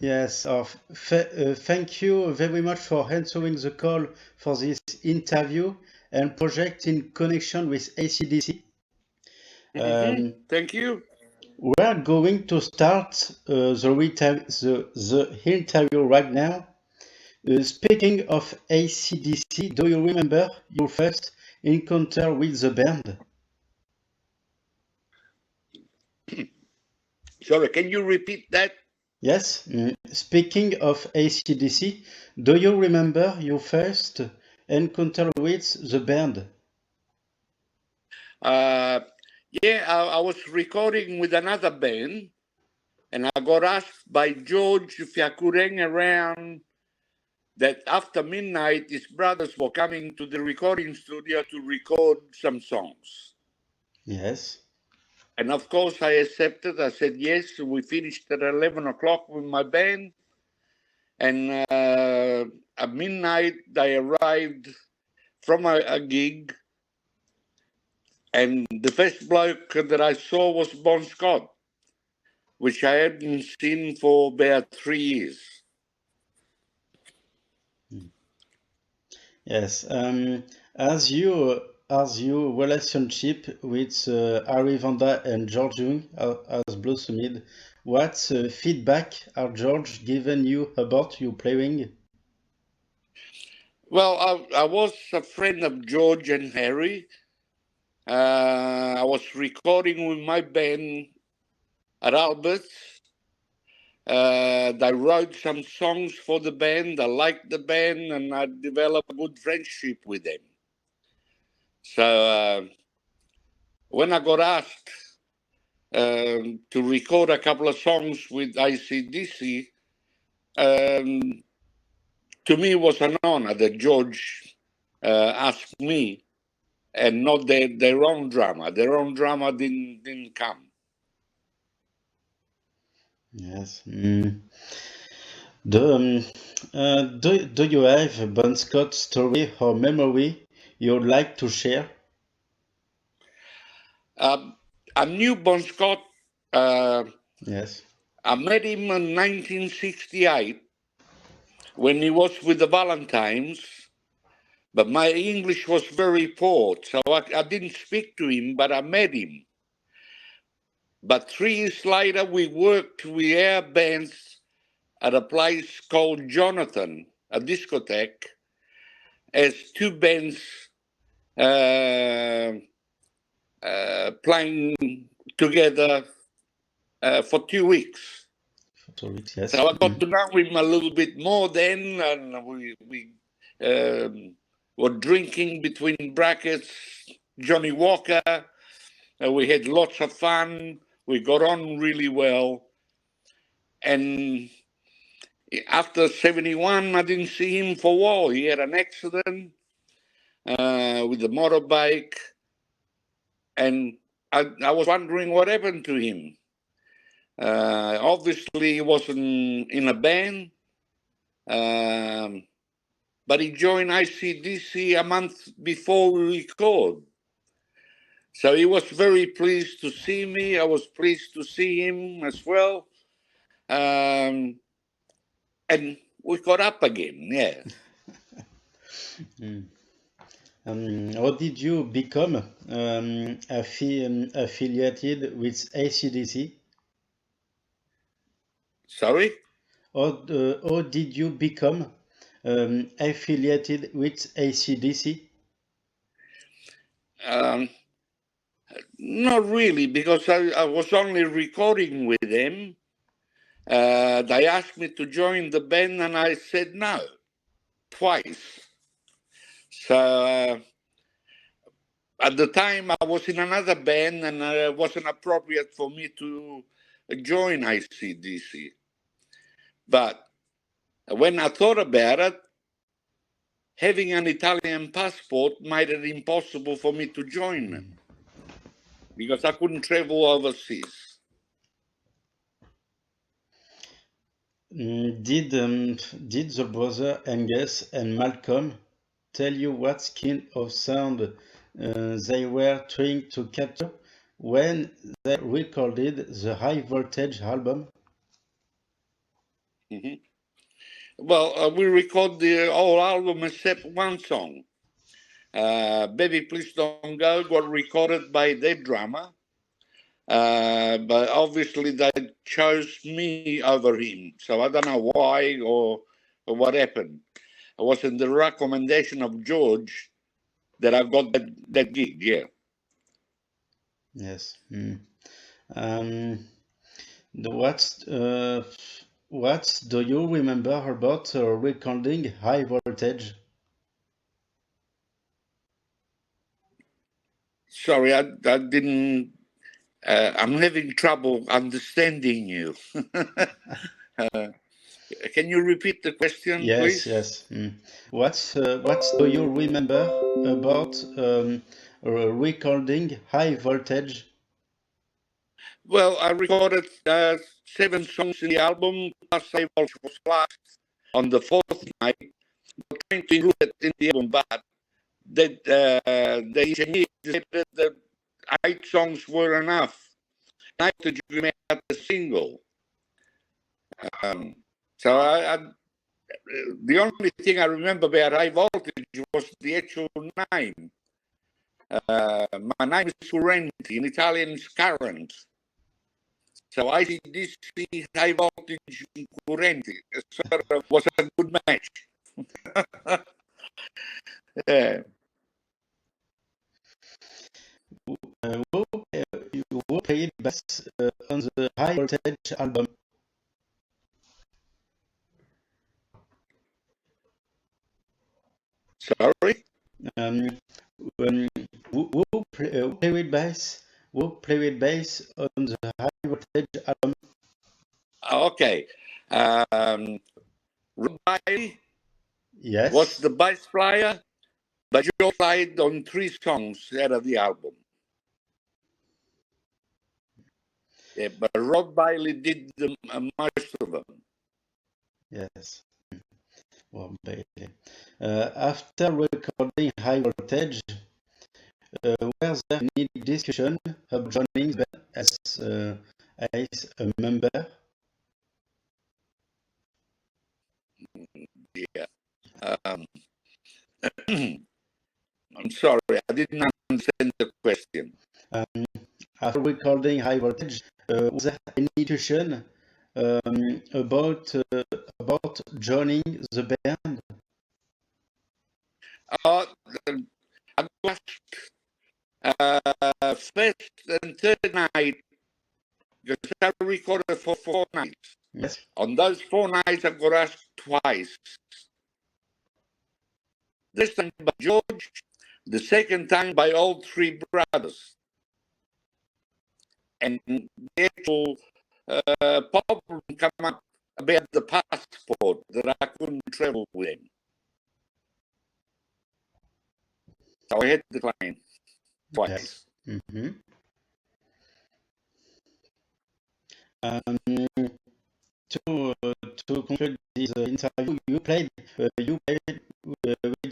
Yes, thank you very much for answering the call for this interview and project in connection with ACDC. Thank you. We are going to start the interview right now. Speaking of ACDC, do you remember your first encounter with the band? Sorry, can you repeat that? Yes. Speaking of ACDC, do you remember your first encounter with the band? Yeah, I was recording with another band, and I got asked by George if I could hang around. That after midnight, his brothers were coming to the recording studio to record some songs. Yes. And of course, I accepted. I said yes. We finished at 11 o'clock with my band. And at midnight, I arrived from a gig. And the first bloke that I saw was Bon Scott, which I hadn't seen for about 3 years. Yes. As your relationship with Harry Vanda and George Young has blossomed, what feedback are George given you about your playing? Well, I was a friend of George and Harry. I was recording with my band at Albert's. I wrote some songs for the band. I liked the band, and I developed a good friendship with them. So when I got asked to record a couple of songs with ICDC, to me it was an honor that George asked me, and not their own drama. Their own drama didn't come. Yes. Do you have a Bon Scott story or memory you'd like to share? I knew Bon Scott. Yes. I met him in 1968 when he was with the Valentines, but my English was very poor, so I didn't speak to him, but I met him. But 3 years later, we worked with our bands at a place called Jonathan, a discotheque, as two bands playing together for 2 weeks. For 2 weeks, yes. So I got to know him a little bit more then, and we were drinking between brackets Johnny Walker. We had lots of fun. We got on really well. And after 71, I didn't see him for a while. He had an accident with a motorbike. And I was wondering what happened to him. Obviously, he wasn't in a band. But he joined ICDC a month before we recorded. So he was very pleased to see me. I was pleased to see him as well. And we caught up again, yeah. How did you become affiliated with ACDC? Sorry? How did you become affiliated with ACDC? Not really, because I was only recording with them. They asked me to join the band, and I said no, twice. So at the time, I was in another band, and it wasn't appropriate for me to join ICDC. But when I thought about it, having an Italian passport made it impossible for me to join them because I couldn't travel overseas. Did the brother Angus and Malcolm tell you what kind of sound they were trying to capture when they recorded the High Voltage album? Mhm. Well, we record the whole album except one song. Baby Please Don't Go got recorded by their drummer, but obviously they chose me over him. So I don't know why or what happened. It was in the recommendation of George that I got that gig, yeah. Yes. What do you remember about recording high voltage? Sorry, I didn't. I'm having trouble understanding you. Can you repeat the question, Yes, please? yes. What do you remember about recording high voltage? Well, I recorded 7 songs in the album, plus I was last on the 4th night. We're trying to include it in the album, but the engineer said that the 8 songs were enough. I had to make out the single. So the only thing I remember about high voltage was the actual name. My name is Currenti, in Italian is current. So ICDC high voltage Currenti sort of was a good match. Yeah. Who played bass on the high voltage album? Sorry? Um, who played bass? Who played bass on the high voltage album? Okay. Rob Bailey Yes. was the bass player, but you played on 3 songs out of the album. Yeah, but Rob Bailey did most of them. Yes. Well, Bailey. After recording high voltage, was there any discussion of joining the band as a member? Yeah. Um, I'm sorry, I didn't understand the question. After recording high voltage, was there any discussion about joining the band? Uh, I watched first and third night because I recorded for 4 nights. Yes. On those 4 nights, I got asked twice. This time by George, the second time by all 3 brothers. And the actual problem came up about the passport that I couldn't travel with him. So I had to decline twice. Yes. Mm-hmm. To conclude this interview, you played with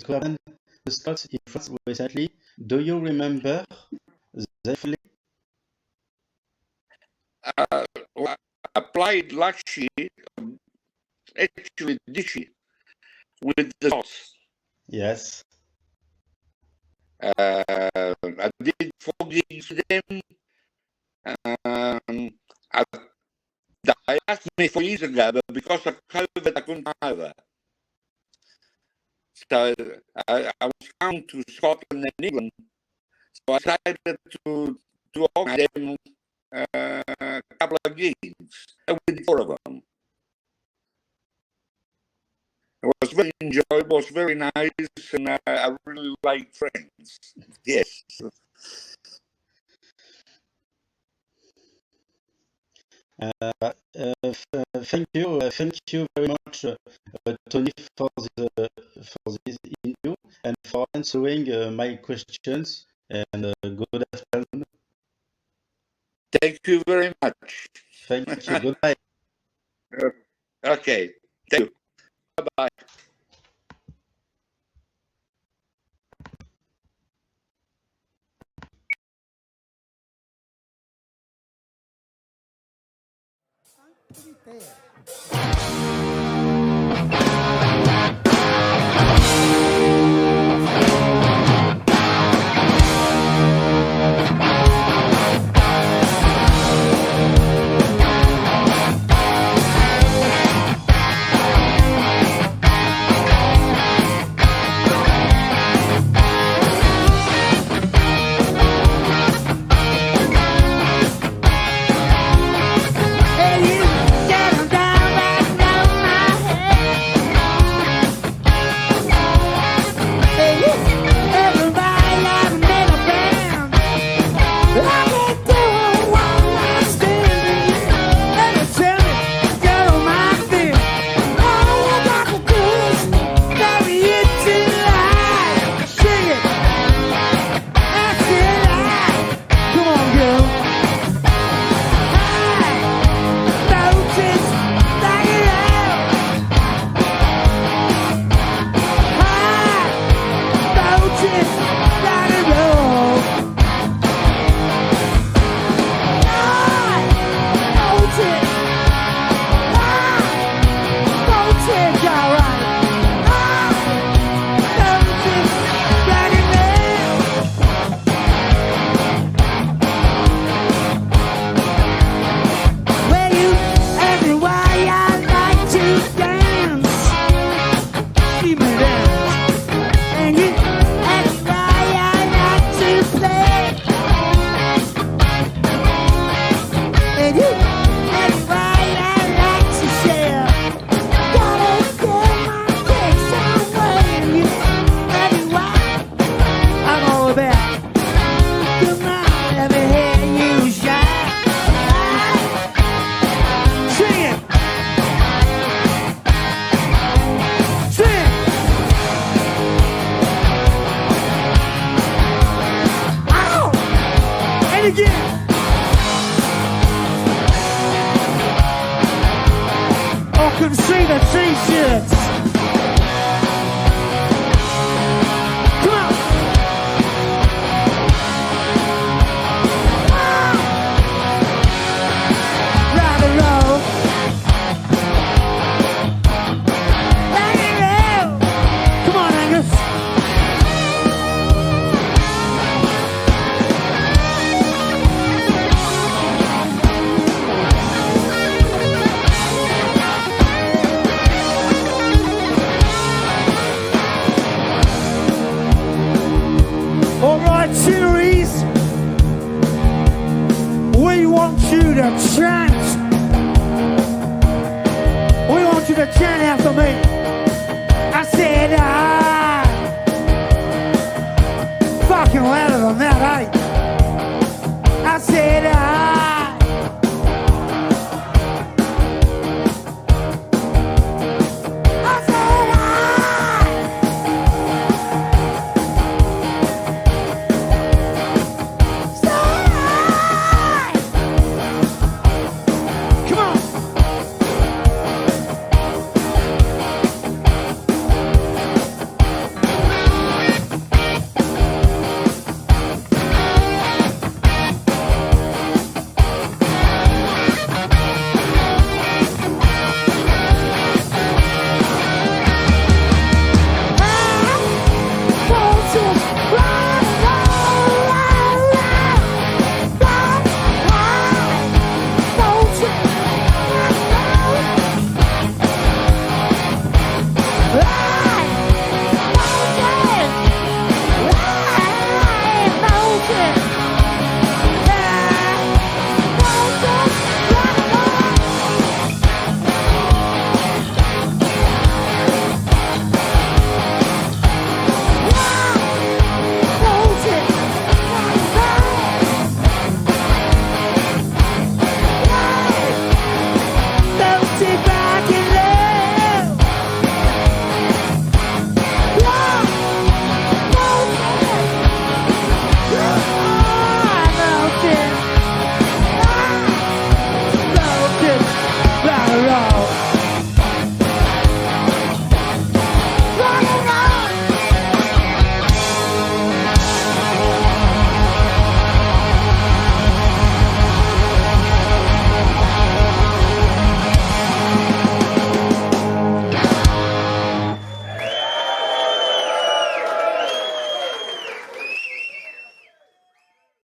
Gordon Scott in France recently. Do you remember the feeling? Well, I played last year, actually this year, with the sauce. Yes. I did 4 gigs with them. I, they asked me 4 years ago, but because of COVID, I couldn't come over. So I was coming to Scotland and England. So I decided to organize them a couple of gigs with 4 of them. It was very enjoyable, it was very nice, and I really like friends. Yes. Thank you very much, Tony, for this interview and for answering my questions. And good afternoon. Thank you very much. Thank you. Goodbye. Okay. Thank you. Bye-bye. There. can see the t-shirts.